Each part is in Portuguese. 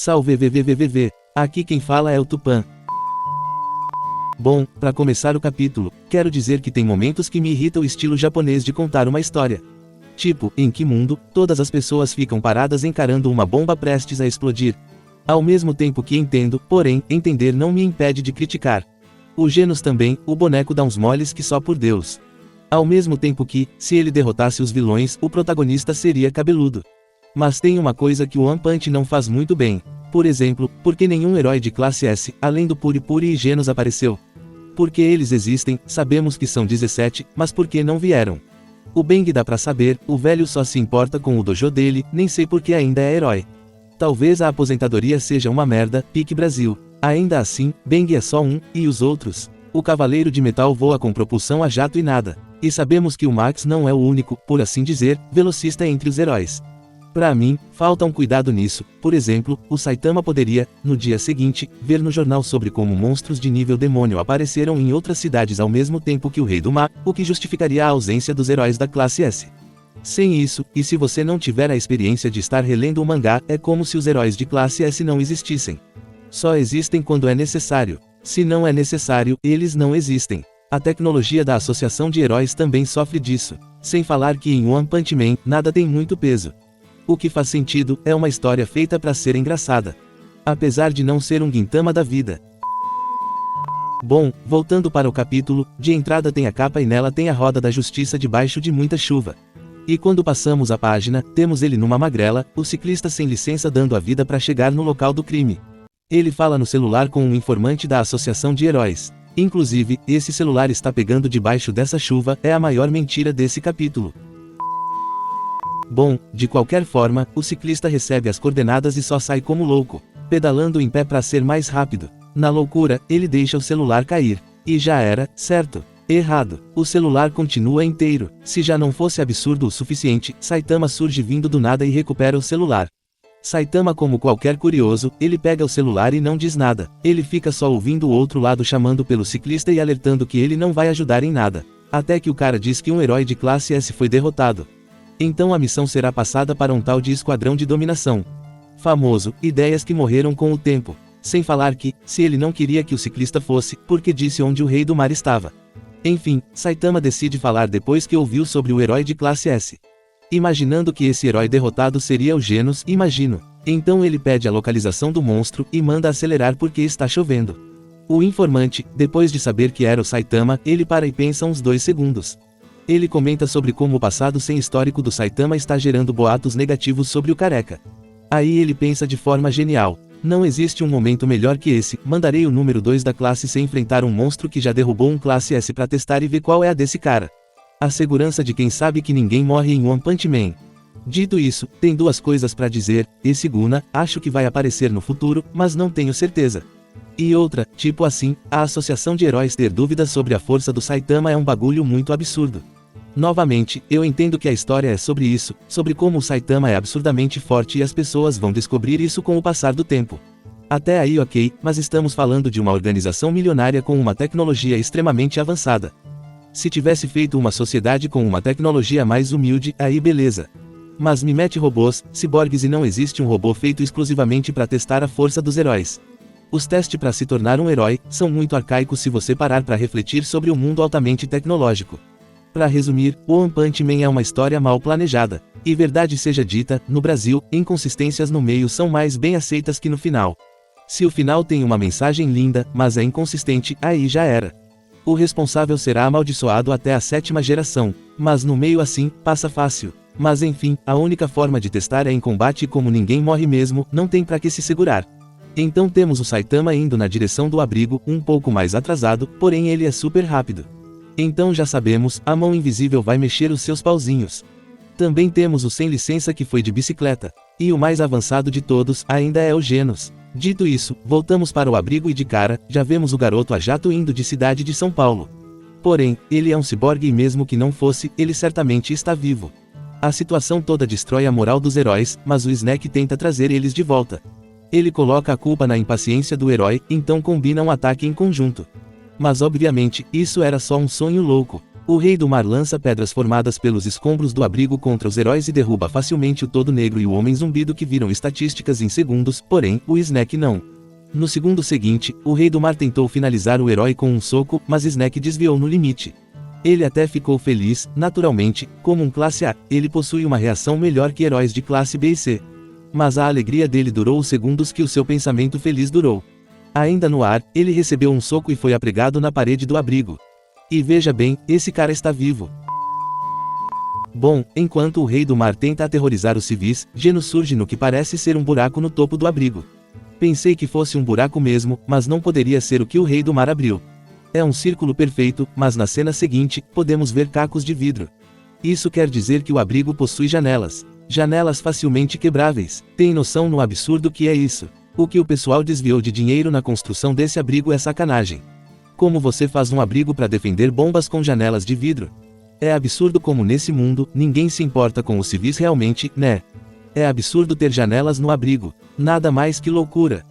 Salve VVVVV, aqui quem fala é o Tupã. Bom, para começar o capítulo, quero dizer que tem momentos que me irrita o estilo japonês de contar uma história. Tipo, em que mundo, todas as pessoas ficam paradas encarando uma bomba prestes a explodir. Ao mesmo tempo que entendo, porém, entender não me impede de criticar. O Genos também, o boneco dá uns moles que só por Deus. Ao mesmo tempo que, se ele derrotasse os vilões, o protagonista seria cabeludo. Mas tem uma coisa que o One Punch não faz muito bem. Por exemplo, por que nenhum herói de classe S, além do Puri Puri e Genos apareceu? Porque eles existem, sabemos que são 17, mas por que não vieram? O Bang dá pra saber, o velho só se importa com o dojo dele, nem sei porque ainda é herói. Talvez a aposentadoria seja uma merda, pique Brasil. Ainda assim, Bang é só um, e os outros? O Cavaleiro de Metal voa com propulsão a jato e nada. E sabemos que o Max não é o único, por assim dizer, velocista entre os heróis. Pra mim, falta um cuidado nisso. Por exemplo, o Saitama poderia, no dia seguinte, ver no jornal sobre como monstros de nível demônio apareceram em outras cidades ao mesmo tempo que o Rei do Mar, o que justificaria a ausência dos heróis da classe S. Sem isso, e se você não tiver a experiência de estar relendo o mangá, é como se os heróis de classe S não existissem. Só existem quando é necessário. Se não é necessário, eles não existem. A tecnologia da associação de heróis também sofre disso. Sem falar que em One Punch Man, nada tem muito peso. O que faz sentido, é uma história feita pra ser engraçada. Apesar de não ser um Gintama da vida. Bom, voltando para o capítulo, de entrada tem a capa e nela tem a roda da justiça debaixo de muita chuva. E quando passamos a página, temos ele numa magrela, o ciclista sem licença dando a vida pra chegar no local do crime. Ele fala no celular com um informante da associação de heróis. Inclusive, esse celular está pegando debaixo dessa chuva, é a maior mentira desse capítulo. Bom, de qualquer forma, o ciclista recebe as coordenadas e só sai como louco, pedalando em pé para ser mais rápido. Na loucura, ele deixa o celular cair. E já era, certo? Errado. O celular continua inteiro. Se já não fosse absurdo o suficiente, Saitama surge vindo do nada e recupera o celular. Saitama, como qualquer curioso, ele pega o celular e não diz nada. Ele fica só ouvindo o outro lado chamando pelo ciclista e alertando que ele não vai ajudar em nada. Até que o cara diz que um herói de classe S foi derrotado. Então a missão será passada para um tal de Esquadrão de Dominação. Famoso, ideias que morreram com o tempo. Sem falar que, se ele não queria que o ciclista fosse, porque disse onde o Rei do Mar estava. Enfim, Saitama decide falar depois que ouviu sobre o herói de classe S. Imaginando que esse herói derrotado seria o Genos, imagino. Então ele pede a localização do monstro, e manda acelerar porque está chovendo. O informante, depois de saber que era o Saitama, ele para e pensa uns 2 segundos. Ele comenta sobre como o passado sem histórico do Saitama está gerando boatos negativos sobre o careca. Aí ele pensa de forma genial. Não existe um momento melhor que esse, mandarei o número 2 da classe C enfrentar um monstro que já derrubou um classe S pra testar e ver qual é a desse cara. A segurança de quem sabe que ninguém morre em One Punch Man. Dito isso, tem 2 coisas pra dizer, e segunda, acho que vai aparecer no futuro, mas não tenho certeza. E outra, tipo assim, a associação de heróis ter dúvidas sobre a força do Saitama é um bagulho muito absurdo. Novamente, eu entendo que a história é sobre isso, sobre como o Saitama é absurdamente forte e as pessoas vão descobrir isso com o passar do tempo. Até aí ok, mas estamos falando de uma organização milionária com uma tecnologia extremamente avançada. Se tivesse feito uma sociedade com uma tecnologia mais humilde, aí beleza. Mas me mete robôs, ciborgues e não existe um robô feito exclusivamente para testar a força dos heróis. Os testes para se tornar um herói são muito arcaicos se você parar para refletir sobre o mundo altamente tecnológico. Para resumir, o One Punch Man é uma história mal planejada. E verdade seja dita, no Brasil, inconsistências no meio são mais bem aceitas que no final. Se o final tem uma mensagem linda, mas é inconsistente, aí já era. O responsável será amaldiçoado até a 7ª geração, mas no meio assim, passa fácil. Mas enfim, a única forma de testar é em combate e como ninguém morre mesmo, não tem pra que se segurar. Então temos o Saitama indo na direção do abrigo, um pouco mais atrasado, porém ele é super rápido. Então já sabemos, a mão invisível vai mexer os seus pauzinhos. Também temos o sem licença que foi de bicicleta. E o mais avançado de todos, ainda é o Genos. Dito isso, voltamos para o abrigo e de cara, já vemos o garoto a jato indo de cidade de São Paulo. Porém, ele é um ciborgue e mesmo que não fosse, ele certamente está vivo. A situação toda destrói a moral dos heróis, mas o Snack tenta trazer eles de volta. Ele coloca a culpa na impaciência do herói, então combina um ataque em conjunto. Mas obviamente, isso era só um sonho louco. O Rei do Mar lança pedras formadas pelos escombros do abrigo contra os heróis e derruba facilmente o Todo Negro e o Homem Zumbido, que viram estatísticas em segundos, porém, o Snack não. No segundo seguinte, o Rei do Mar tentou finalizar o herói com um soco, mas Snack desviou no limite. Ele até ficou feliz, naturalmente, como um classe A, ele possui uma reação melhor que heróis de classe B e C. Mas a alegria dele durou os segundos que o seu pensamento feliz durou. Ainda no ar, ele recebeu um soco e foi apregado na parede do abrigo. E veja bem, esse cara está vivo. Bom, enquanto o Rei do Mar tenta aterrorizar os civis, Genos surge no que parece ser um buraco no topo do abrigo. Pensei que fosse um buraco mesmo, mas não poderia ser o que o Rei do Mar abriu. É um círculo perfeito, mas na cena seguinte, podemos ver cacos de vidro. Isso quer dizer que o abrigo possui janelas. Janelas facilmente quebráveis. Tem noção no absurdo que é isso? O que o pessoal desviou de dinheiro na construção desse abrigo é sacanagem. Como você faz um abrigo para defender bombas com janelas de vidro? É absurdo como nesse mundo, ninguém se importa com os civis realmente, né? É absurdo ter janelas no abrigo. Nada mais que loucura.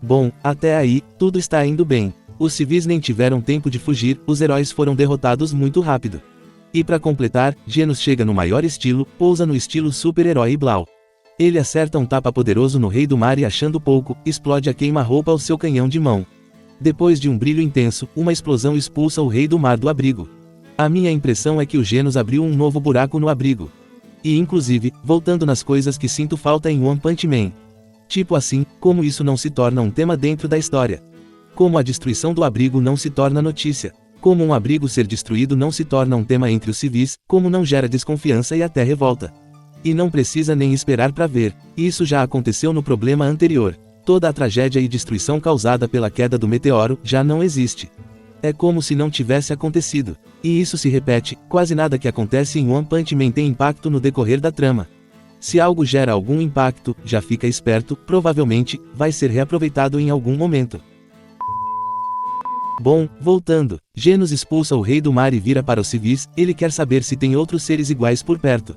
Bom, até aí, tudo está indo bem. Os civis nem tiveram tempo de fugir, os heróis foram derrotados muito rápido. E para completar, Genos chega no maior estilo, pousa no estilo super-herói Blau. Ele acerta um tapa poderoso no Rei do Mar e, achando pouco, explode a queima-roupa ao seu canhão de mão. Depois de um brilho intenso, uma explosão expulsa o Rei do Mar do abrigo. A minha impressão é que o Genos abriu um novo buraco no abrigo. E inclusive, voltando nas coisas que sinto falta em One Punch Man. Tipo assim, como isso não se torna um tema dentro da história. Como a destruição do abrigo não se torna notícia. Como um abrigo ser destruído não se torna um tema entre os civis, como não gera desconfiança e até revolta. E não precisa nem esperar para ver. Isso já aconteceu no problema anterior. Toda a tragédia e destruição causada pela queda do meteoro já não existe. É como se não tivesse acontecido. E isso se repete, quase nada que acontece em One Punch Man tem impacto no decorrer da trama. Se algo gera algum impacto, já fica esperto, provavelmente, vai ser reaproveitado em algum momento. Bom, voltando, Genos expulsa o Rei do Mar e vira para os civis, ele quer saber se tem outros seres iguais por perto.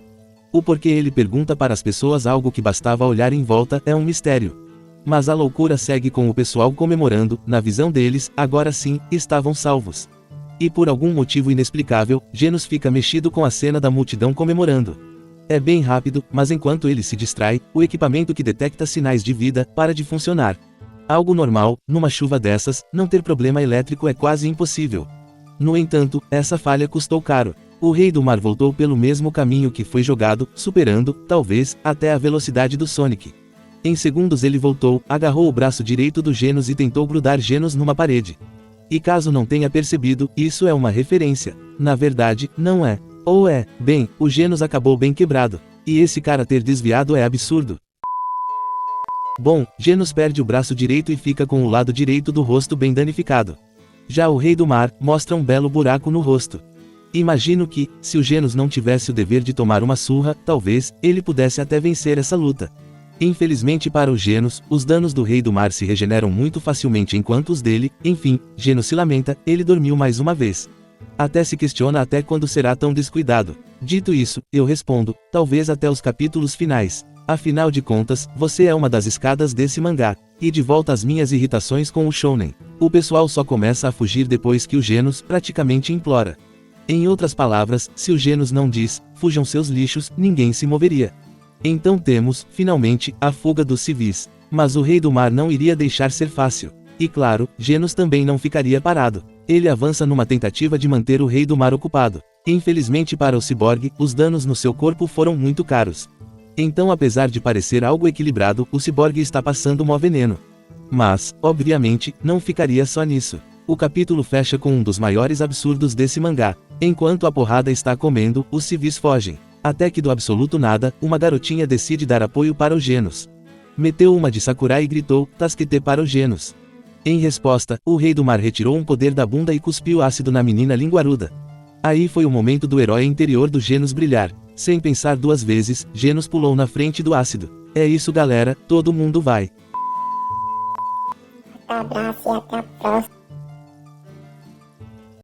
O porquê ele pergunta para as pessoas algo que bastava olhar em volta é um mistério. Mas a loucura segue com o pessoal comemorando, na visão deles, agora sim, estavam salvos. E por algum motivo inexplicável, Genos fica mexido com a cena da multidão comemorando. É bem rápido, mas enquanto ele se distrai, o equipamento que detecta sinais de vida para de funcionar. Algo normal, numa chuva dessas, não ter problema elétrico é quase impossível. No entanto, essa falha custou caro. O Rei do Mar voltou pelo mesmo caminho que foi jogado, superando, talvez, até a velocidade do Sonic. Em segundos ele voltou, agarrou o braço direito do Genos e tentou grudar Genos numa parede. E caso não tenha percebido, isso é uma referência. Na verdade, não é. Ou é, bem, o Genos acabou bem quebrado. E esse cara ter desviado é absurdo. Bom, Genos perde o braço direito e fica com o lado direito do rosto bem danificado. Já o Rei do Mar mostra um belo buraco no rosto. Imagino que, se o Genos não tivesse o dever de tomar uma surra, talvez, ele pudesse até vencer essa luta. Infelizmente para o Genos, os danos do Rei do Mar se regeneram muito facilmente enquanto os dele, enfim, Genos se lamenta, ele dormiu mais uma vez. Até se questiona até quando será tão descuidado. Dito isso, eu respondo, talvez até os capítulos finais. Afinal de contas, você é uma das escadas desse mangá. E de volta às minhas irritações com o shounen. O pessoal só começa a fugir depois que o Genos praticamente implora. Em outras palavras, se o Genos não diz, fujam seus lixos, ninguém se moveria. Então temos, finalmente, a fuga dos civis. Mas o Rei do Mar não iria deixar ser fácil. E claro, Genos também não ficaria parado. Ele avança numa tentativa de manter o Rei do Mar ocupado. Infelizmente para o ciborgue, os danos no seu corpo foram muito caros. Então apesar de parecer algo equilibrado, o ciborgue está passando mó veneno. Mas, obviamente, não ficaria só nisso. O capítulo fecha com um dos maiores absurdos desse mangá. Enquanto a porrada está comendo, os civis fogem. Até que do absoluto nada, uma garotinha decide dar apoio para o Genos. Meteu uma de Sakurai e gritou, Tasquete para o Genos. Em resposta, o Rei do Mar retirou um poder da bunda e cuspiu ácido na menina linguaruda. Aí foi o momento do herói interior do Genos brilhar. Sem pensar duas vezes, Genos pulou na frente do ácido. É isso galera, todo mundo vai. Abraço e até a próxima.